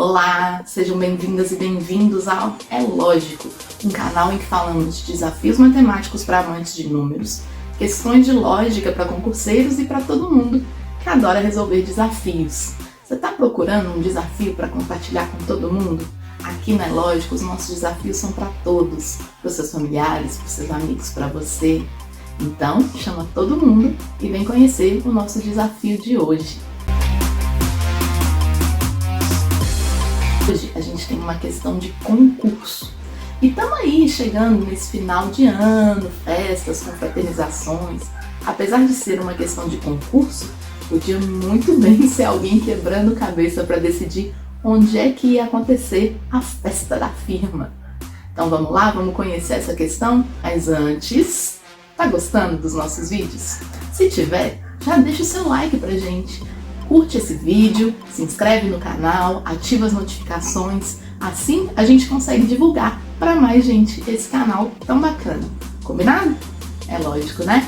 Olá, sejam bem-vindas e bem-vindos ao É Lógico, um canal em que falamos de desafios matemáticos para amantes de números, questões de lógica para concurseiros e para todo mundo que adora resolver desafios. Você está procurando um desafio para compartilhar com todo mundo? Aqui no É Lógico, os nossos desafios são para todos, para os seus familiares, para os seus amigos, para você. Então, chama todo mundo e vem conhecer o nosso desafio de hoje. Hoje a gente tem uma questão de concurso. E estamos aí chegando nesse final de ano, festas, confraternizações. Apesar de ser uma questão de concurso, podia muito bem ser alguém quebrando cabeça para decidir onde é que ia acontecer a festa da firma. Então vamos lá, vamos conhecer essa questão? Mas antes, tá gostando dos nossos vídeos? Se tiver, já deixa o seu like pra gente. Curte esse vídeo, se inscreve no canal, ativa as notificações, assim a gente consegue divulgar para mais gente esse canal tão bacana. Combinado? É lógico, né?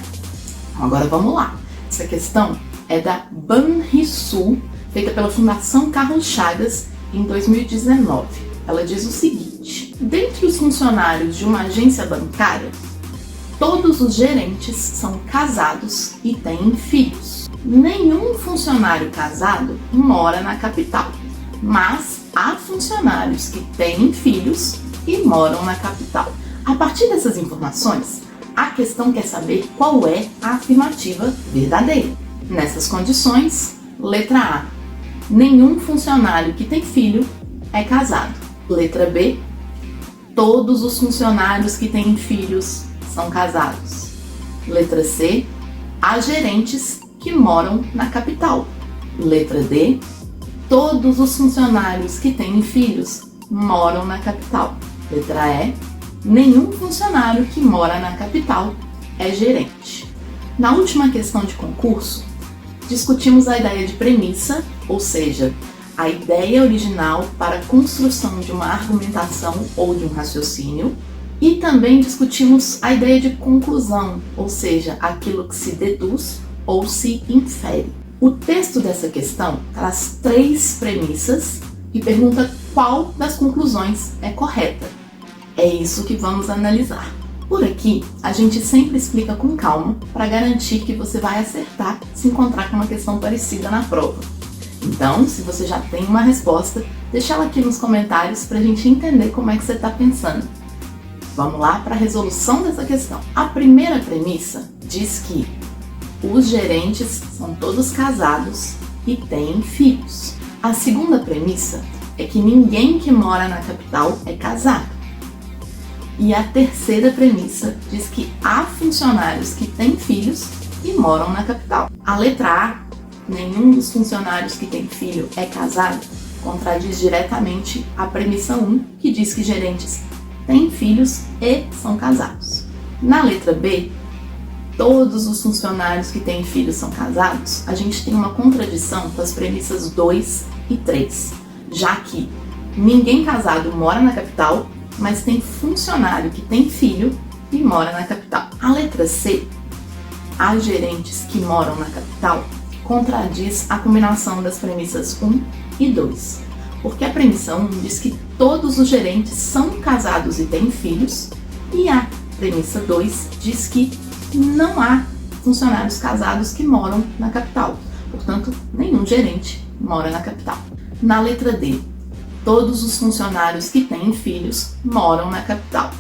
Agora vamos lá. Essa questão é da Banrisul, feita pela Fundação Carlos Chagas em 2019. Ela diz o seguinte: dentre os funcionários de uma agência bancária, todos os gerentes são casados e têm filhos. Nenhum funcionário casado mora na capital, mas há funcionários que têm filhos e moram na capital. A partir dessas informações, a questão quer saber qual é a afirmativa verdadeira. Nessas condições, letra A: nenhum funcionário que tem filho é casado. Letra B: todos os funcionários que têm filhos são casados. Letra C: há gerentes que moram na capital. Letra D: todos os funcionários que têm filhos moram na capital. Letra E: nenhum funcionário que mora na capital é gerente. Na última questão de concurso, discutimos a ideia de premissa, ou seja, a ideia original para a construção de uma argumentação ou de um raciocínio, e também discutimos a ideia de conclusão, ou seja, aquilo que se deduz ou se infere. O texto dessa questão traz 3 premissas e pergunta qual das conclusões é correta. É isso que vamos analisar. Por aqui, a gente sempre explica com calma para garantir que você vai acertar se encontrar com uma questão parecida na prova. Então, se você já tem uma resposta, deixa ela aqui nos comentários para a gente entender como é que você está pensando. Vamos lá para a resolução dessa questão. A primeira premissa diz que os gerentes são todos casados e têm filhos. A segunda premissa é que ninguém que mora na capital é casado. E a terceira premissa diz que há funcionários que têm filhos e moram na capital. A letra A, nenhum dos funcionários que tem filho é casado, contradiz diretamente a premissa 1, que diz que gerentes têm filhos e são casados. Na letra B, todos os funcionários que têm filhos são casados, a gente tem uma contradição com as premissas 2 e 3, já que ninguém casado mora na capital, mas tem funcionário que tem filho e mora na capital. A letra C, há gerentes que moram na capital, contradiz a combinação das premissas 1 e 2, porque a premissa 1 diz que todos os gerentes são casados e têm filhos, e a premissa 2 diz que não há funcionários casados que moram na capital. Portanto, nenhum gerente mora na capital. Na letra D, todos os funcionários que têm filhos moram na capital.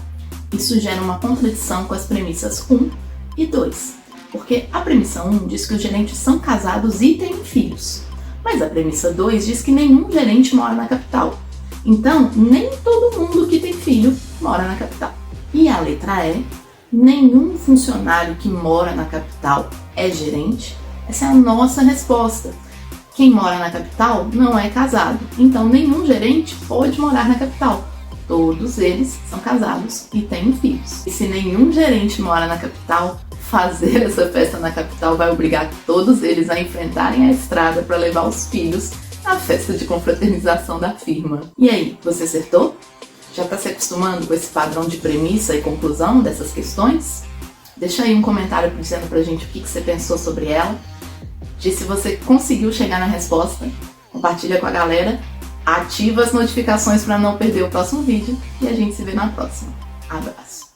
Isso gera uma contradição com as premissas 1 e 2, porque a premissa 1 diz que os gerentes são casados e têm filhos, mas a premissa 2 diz que nenhum gerente mora na capital. Então, nem todo mundo que tem filho mora na capital. E a letra E, nenhum funcionário que mora na capital é gerente. Essa é a nossa resposta. Quem mora na capital não é casado, então nenhum gerente pode morar na capital. Todos eles são casados e têm filhos. E se nenhum gerente mora na capital, fazer essa festa na capital vai obrigar todos eles a enfrentarem a estrada para levar os filhos à festa de confraternização da firma. E aí, você acertou? Já está se acostumando com esse padrão de premissa e conclusão dessas questões? Deixa aí um comentário dizendo pra gente o que você pensou sobre ela. Diz se você conseguiu chegar na resposta. Compartilha com a galera. Ativa as notificações para não perder o próximo vídeo e a gente se vê na próxima. Abraço!